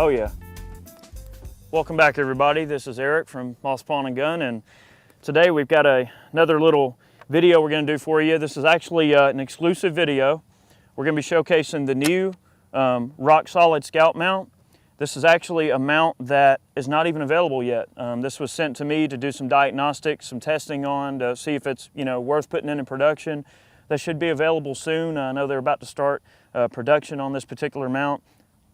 Oh yeah. Welcome back everybody. This is Eric from Moss Pawn & Gun, and today we've got another little video we're going to do for you. This is actually an exclusive video. We're going to be showcasing the new rock solid scout mount. This is actually a mount that is not even available yet. This was sent to me to do some diagnostics, some testing on to see if it's worth putting in production. That should be available soon. I know they're about to start production on this particular mount.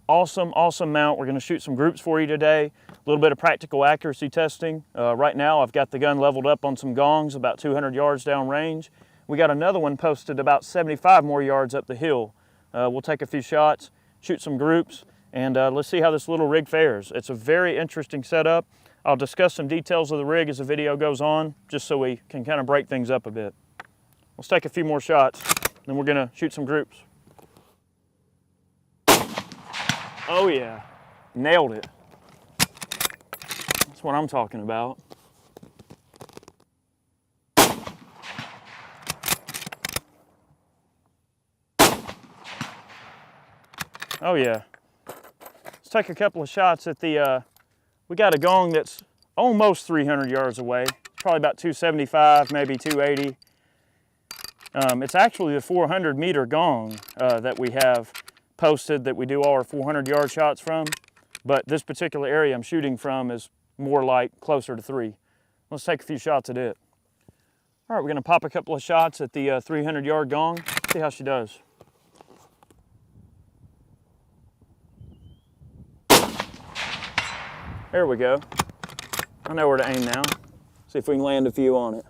Awesome mount. We're going to shoot some groups for you today. A little bit of practical accuracy testing. Right now I've got the gun leveled up on some gongs about 200 yards down range. We got another one posted about 75 more yards up the hill. We'll take a few shots, shoot some groups, and let's see how this little rig fares. It's a very interesting setup. I'll discuss some details of the rig as the video goes on, just so we can kind of break things up a bit. Let's take a few more shots, then we're going to shoot some groups. Oh yeah, nailed it. That's what I'm talking about. Oh yeah. Let's take a couple of shots at the, we got a gong that's almost 300 yards away. Probably about 275, maybe 280. It's actually the 400 meter gong that we have posted that we do all our 400 yard shots from, but this particular area I'm shooting from is more like closer to 3. Let's take a few shots at it. All right, we're going to pop a couple of shots at the 300 yard gong, see how she does. There we go. I know where to aim now. See if we can land a few on it.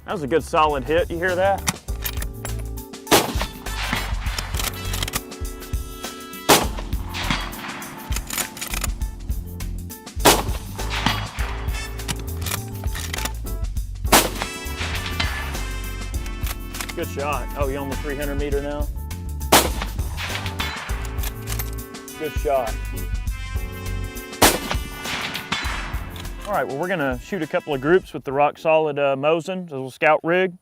That was a good solid hit, you hear that? Good shot. Oh, you on the 300 meter now? Good shot. All right, well, we're gonna shoot a couple of groups with the rock solid Mosin, the little scout rig.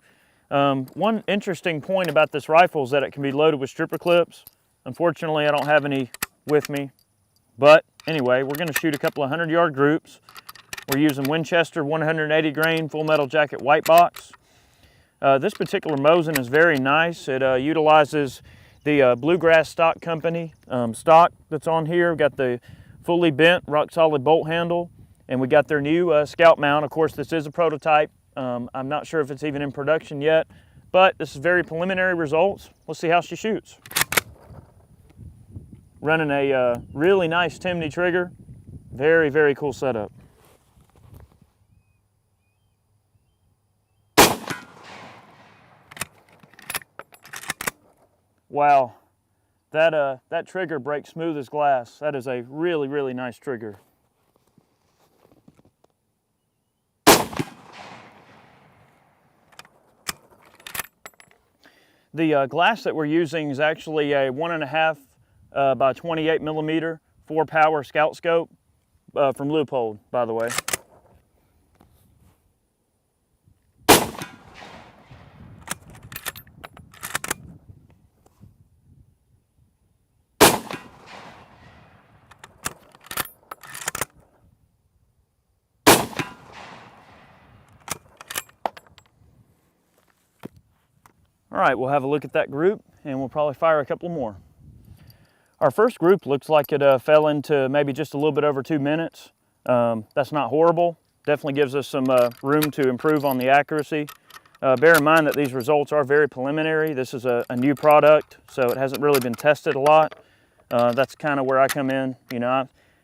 One interesting point about this rifle is that it can be loaded with stripper clips. Unfortunately, I don't have any with me. But anyway, we're gonna shoot a couple of 100-yard groups. We're using Winchester 180 grain full metal jacket white box. This particular Mosin is very nice. It utilizes the Bluegrass Gunstock Company stock that's on here. We've got the fully bent rock solid bolt handle, and we got their new scout mount. Of course, this is a prototype. I'm not sure if it's even in production yet, but this is very preliminary results. Let's see how she shoots. Running a really nice Timney trigger. Very, very cool setup. Wow, that trigger breaks smooth as glass. That is a really, really nice trigger. The glass that we're using is actually a 1.5 by 28 millimeter 4-power scout scope from Leupold, by the way. All right, we'll have a look at that group and we'll probably fire a couple more. Our first group looks like it fell into maybe just a little bit over 2 minutes. That's not horrible. Definitely gives us some room to improve on the accuracy. Bear in mind that these results are very preliminary. This is a new product, so it hasn't really been tested a lot. That's kind of where I come in.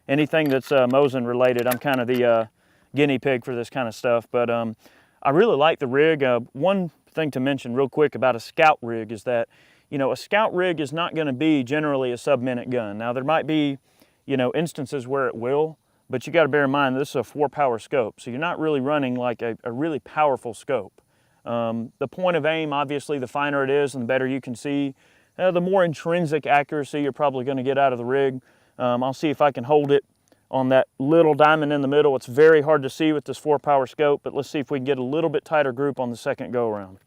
Anything that's Mosin related, I'm kind of the guinea pig for this kind of stuff. But I really like the rig. One thing to mention real quick about a scout rig is that, a scout rig is not going to be generally a sub-minute gun. Now there might be, instances where it will, but you got to bear in mind this is a 4-power scope, so you're not really running like a really powerful scope. The point of aim, obviously, the finer it is and the better you can see, the more intrinsic accuracy you're probably going to get out of the rig. I'll see if I can hold it on that little diamond in the middle. It's very hard to see with this 4-power scope, but let's see if we can get a little bit tighter group on the second go around.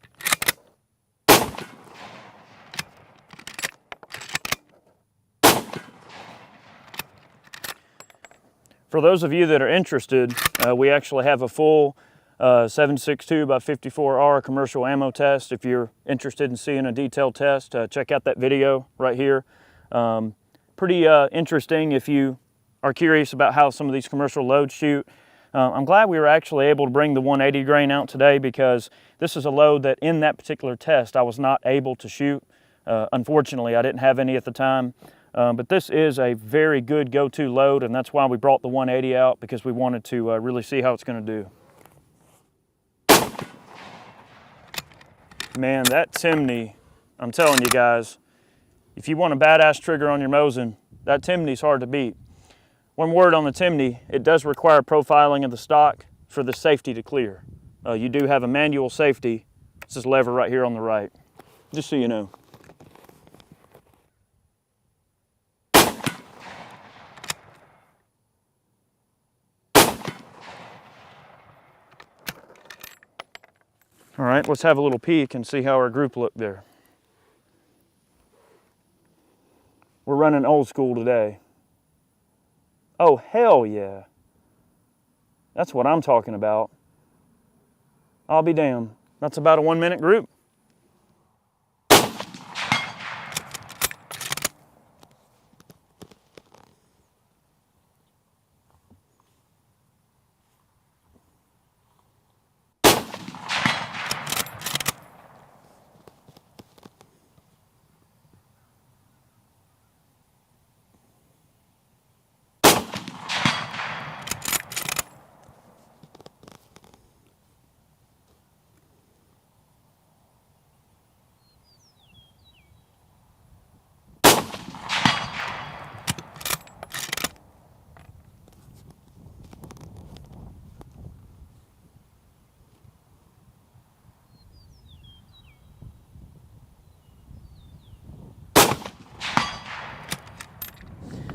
For those of you that are interested, we actually have a full 7.62 by 54R commercial ammo test. If you're interested in seeing a detailed test, check out that video right here. Pretty interesting if you are curious about how some of these commercial loads shoot. I'm glad we were actually able to bring the 180 grain out today, because this is a load that in that particular test I was not able to shoot. Unfortunately, I didn't have any at the time. But this is a very good go-to load, and that's why we brought the 180 out, because we wanted to really see how it's going to do. Man, that Timney, I'm telling you guys, if you want a badass trigger on your Mosin, that Timney's hard to beat. One word on the Timney, it does require profiling of the stock for the safety to clear. You do have a manual safety. It's this lever right here on the right, just so you know. All right, let's have a little peek and see how our group looked there. We're running old school today. Oh, hell yeah. That's what I'm talking about. I'll be damned. That's about a 1-minute group.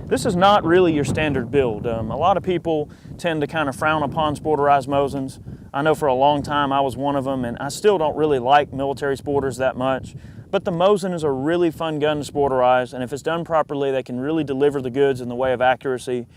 This is not really your standard build. A lot of people tend to kind of frown upon sporterized Mosins. I know for a long time I was one of them, and I still don't really like military sporters that much. But the Mosin is a really fun gun to sporterize, and if it's done properly, they can really deliver the goods in the way of accuracy.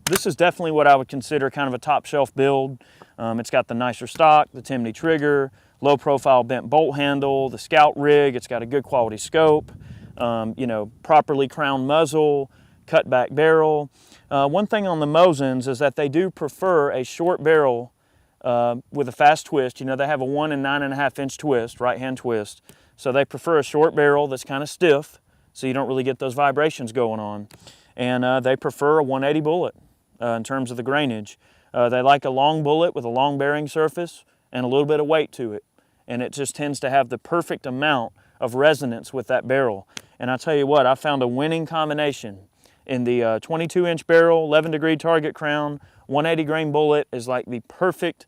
This is definitely what I would consider kind of a top shelf build. It's got the nicer stock, the Timney trigger, low profile bent bolt handle, the Scout rig. It's got a good quality scope, you know, properly crowned muzzle, cut back barrel. One thing on the Mosins is that they do prefer a short barrel with a fast twist. You know, they have a 1 9.5 inch twist, right hand twist. So they prefer a short barrel that's kind of stiff, so you don't really get those vibrations going on. And they prefer a 180 bullet in terms of the grainage. They like a long bullet with a long bearing surface and a little bit of weight to it. And it just tends to have the perfect amount of resonance with that barrel. And I tell you what, I found a winning combination. In the 22-inch barrel, 11-degree target crown, 180 grain bullet is like the perfect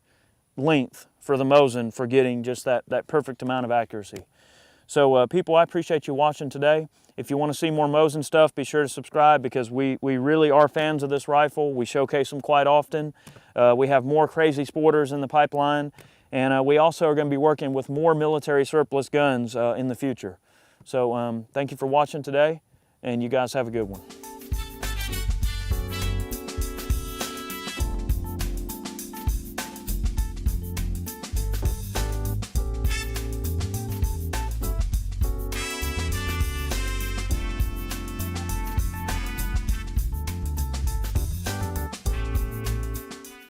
length for the Mosin for getting just that perfect amount of accuracy. So people, I appreciate you watching today. If you want to see more Mosin stuff, be sure to subscribe, because we really are fans of this rifle. We showcase them quite often. We have more crazy sporters in the pipeline, and we also are going to be working with more military surplus guns in the future. So thank you for watching today, and you guys have a good one.